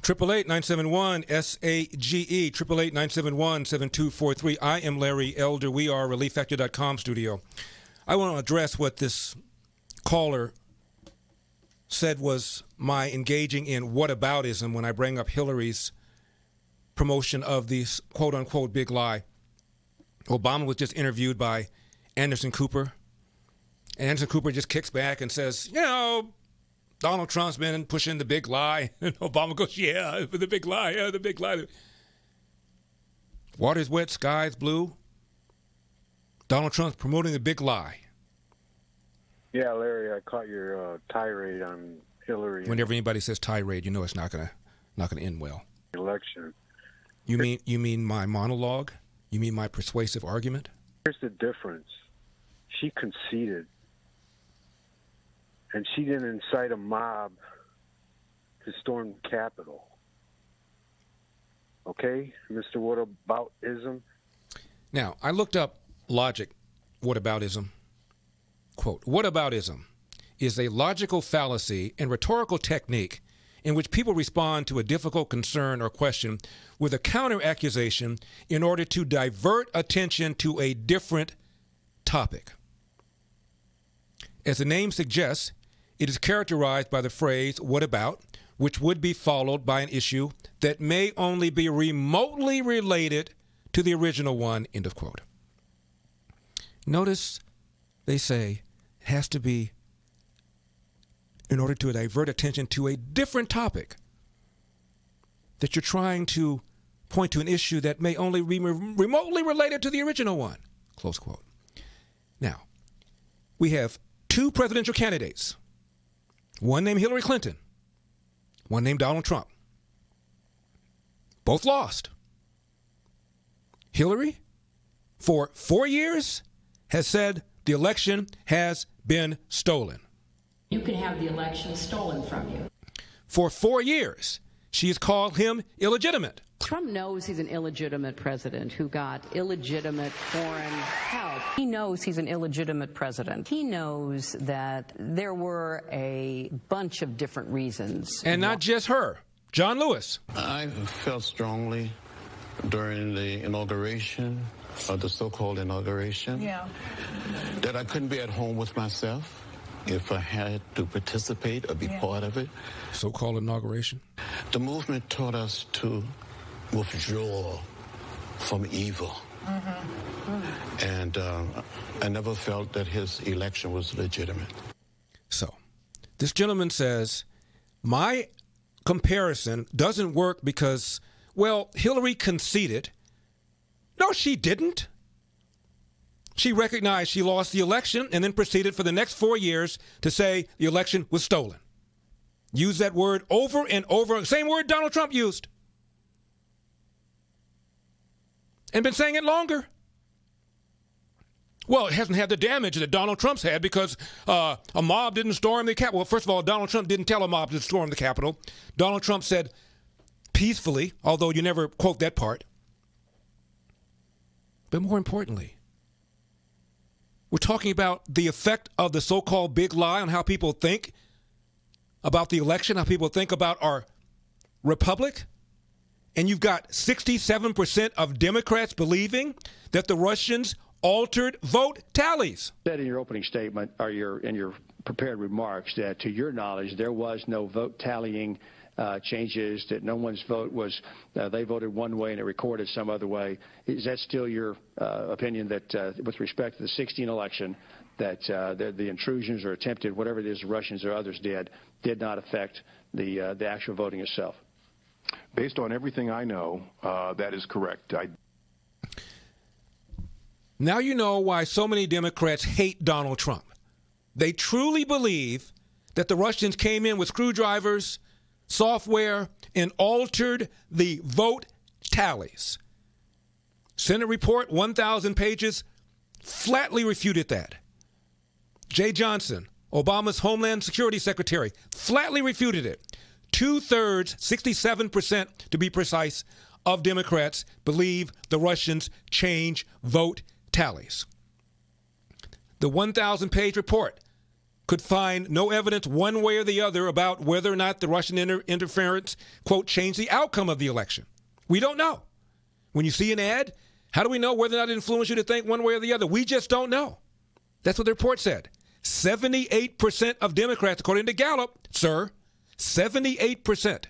888-971-SAGE, 888-971-7243. I am Larry Elder. We are ReliefFactor.com studio. I want to address what this caller said was my engaging in whataboutism when I bring up Hillary's promotion of this quote-unquote big lie. Obama was just interviewed by Anderson Cooper. And Anderson Cooper just kicks back and says, you know, Donald Trump's been pushing the big lie. And Obama goes, yeah, the big lie, yeah, the big lie. Water's wet, sky's blue. Donald Trump's promoting the big lie. Yeah, Larry, I caught your tirade on Hillary. Whenever anybody says tirade, you know it's not gonna end well. Election. You mean my monologue? You mean my persuasive argument? Here's the difference. She conceded. And she didn't incite a mob to storm the Capitol. Okay, Mr. Whataboutism? Now, I looked up logic, whataboutism. Quote, whataboutism is a logical fallacy and rhetorical technique in which people respond to a difficult concern or question with a counter-accusation in order to divert attention to a different topic. As the name suggests, it is characterized by the phrase, what about, which would be followed by an issue that may only be remotely related to the original one, end of quote. Notice they say it has to be in order to divert attention to a different topic, that you're trying to point to an issue that may only be remotely related to the original one, close quote. Now, we have two presidential candidates, one named Hillary Clinton, one named Donald Trump. Both lost. Hillary, for 4 years, has said the election has been stolen. You can have the election stolen from you. For 4 years, she has called him illegitimate. Trump knows he's an illegitimate president who got illegitimate foreign help. He knows he's an illegitimate president. He knows that there were a bunch of different reasons. And not just her. John Lewis. I felt strongly during the inauguration, or the so-called inauguration, that I couldn't be at home with myself if I had to participate or be part of it. So-called inauguration? The movement taught us to withdraw from evil. And I never felt that his election was legitimate. So, this gentleman says, my comparison doesn't work because, well, Hillary conceded. No, she didn't. She recognized she lost the election and then proceeded for the next 4 years to say the election was stolen. Use that word over and over, same word Donald Trump used. And been saying it longer. Well, it hasn't had the damage that Donald Trump's had because a mob didn't storm the Capitol. Well, first of all, Donald Trump didn't tell a mob to storm the Capitol. Donald Trump said peacefully, although you never quote that part. But more importantly, we're talking about the effect of the so-called big lie on how people think about the election, how people think about our republic. And you've got 67% of Democrats believing that the Russians altered vote tallies. You said in your opening statement, or in your prepared remarks, that to your knowledge there was no vote tallying changes, that no one's vote was, they voted one way and it recorded some other way. Is that still your opinion that with respect to the 2016 election, that the intrusions or attempted, whatever it is the Russians or others did not affect the actual voting itself? Based on everything I know, that is correct. Now you know why so many Democrats hate Donald Trump. They truly believe that the Russians came in with screwdrivers, software, and altered the vote tallies. Senate report, 1,000 pages, flatly refuted that. Jay Johnson, Obama's Homeland Security Secretary, flatly refuted it. 2/3, 67% to be precise, of Democrats believe the Russians change vote tallies. The 1,000-page report could find no evidence one way or the other about whether or not the Russian interference, quote, changed the outcome of the election. We don't know. When you see an ad, how do we know whether or not it influenced you to think one way or the other? We just don't know. That's what the report said. 78% of Democrats, according to Gallup, sir, 78%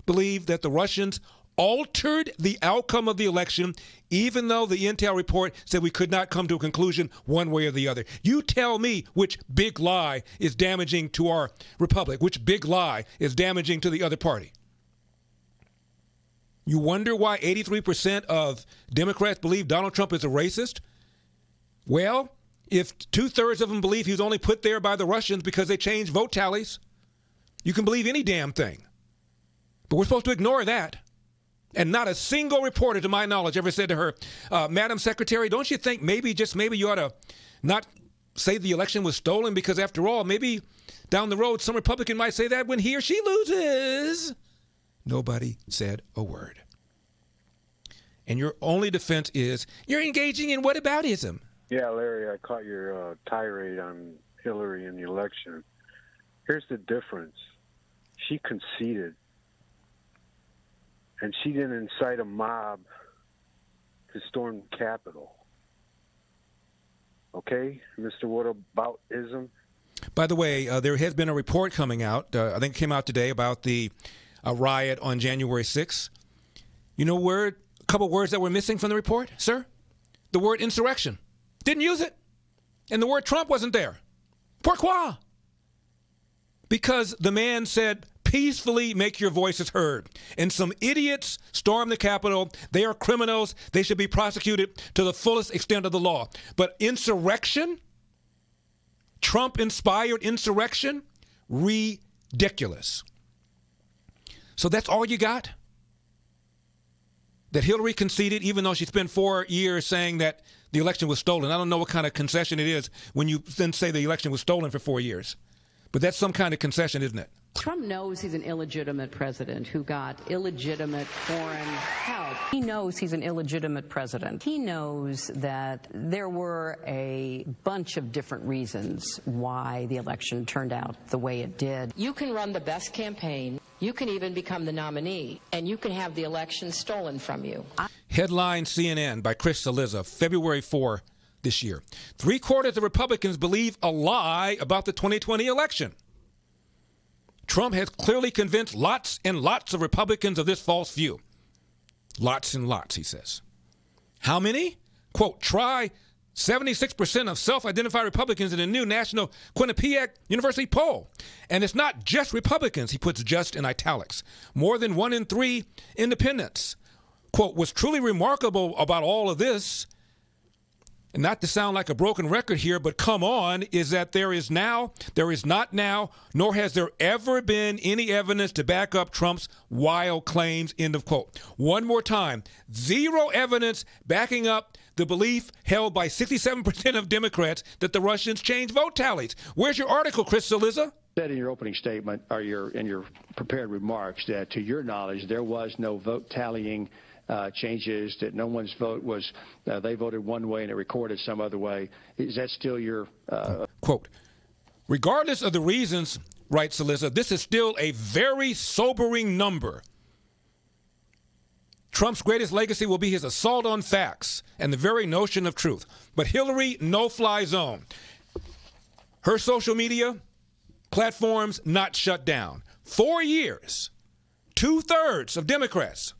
believe that the Russians altered the outcome of the election, even though the intel report said we could not come to a conclusion one way or the other. You tell me which big lie is damaging to our republic, which big lie is damaging to the other party. You wonder why 83% of Democrats believe Donald Trump is a racist? Well, if 2/3 of them believe he was only put there by the Russians because they changed vote tallies, you can believe any damn thing. But we're supposed to ignore that. And not a single reporter, to my knowledge, ever said to her, Madam Secretary, don't you think maybe, just maybe, you ought to not say the election was stolen? Because after all, maybe down the road, some Republican might say that when he or she loses. Nobody said a word. And your only defense is, you're engaging in whataboutism. Yeah, Larry, I caught your tirade on Hillary in the election. Here's the difference. She conceded. And she didn't incite a mob to storm the Capitol. Okay, Mr. Whataboutism? By the way, there has been a report coming out, I think it came out today, about the riot on January 6th. You know a couple words that were missing from the report, sir? The word insurrection. Didn't use it. And the word Trump wasn't there. Pourquoi? Because the man said, peacefully make your voices heard. And some idiots stormed the Capitol. They are criminals. They should be prosecuted to the fullest extent of the law. But insurrection? Trump-inspired insurrection? Ridiculous. So that's all you got? That Hillary conceded, even though she spent 4 years saying that the election was stolen. I don't know what kind of concession it is when you then say the election was stolen for 4 years. But that's some kind of concession, isn't it? Trump knows he's an illegitimate president who got illegitimate foreign help. He knows he's an illegitimate president. He knows that there were a bunch of different reasons why the election turned out the way it did. You can run the best campaign, you can even become the nominee, and you can have the election stolen from you. Headline CNN by Chris Cillizza, February 4 this year. 3/4 of Republicans believe a lie about the 2020 election. Trump has clearly convinced lots and lots of Republicans of this false view. Lots and lots, he says. How many? Quote, try 76% of self-identified Republicans in a new national Quinnipiac University poll. And it's not just Republicans, he puts just in italics. More than 1 in 3 independents. Quote, what's truly remarkable about all of this, and not to sound like a broken record here, but come on, is that there is not now, nor has there ever been any evidence to back up Trump's wild claims, end of quote. One more time, zero evidence backing up the belief held by 67% of Democrats that the Russians changed vote tallies. Where's your article, Chris Cillizza? Said in your opening statement, or in your prepared remarks, that to your knowledge, there was no vote tallying changes, that no one's vote was, they voted one way and it recorded some other way. Is that still your... Quote, regardless of the reasons, writes Cillizza, this is still a very sobering number. Trump's greatest legacy will be his assault on facts and the very notion of truth. But Hillary, no-fly zone. Her social media platforms not shut down. 4 years, 2/3 of Democrats.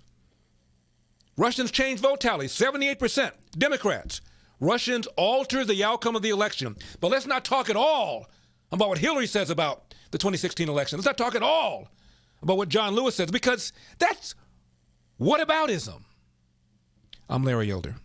Russians changed vote tallies, 78% Democrats. Russians alter the outcome of the election. But let's not talk at all about what Hillary says about the 2016 election. Let's not talk at all about what John Lewis says, because that's whataboutism. I'm Larry Elder.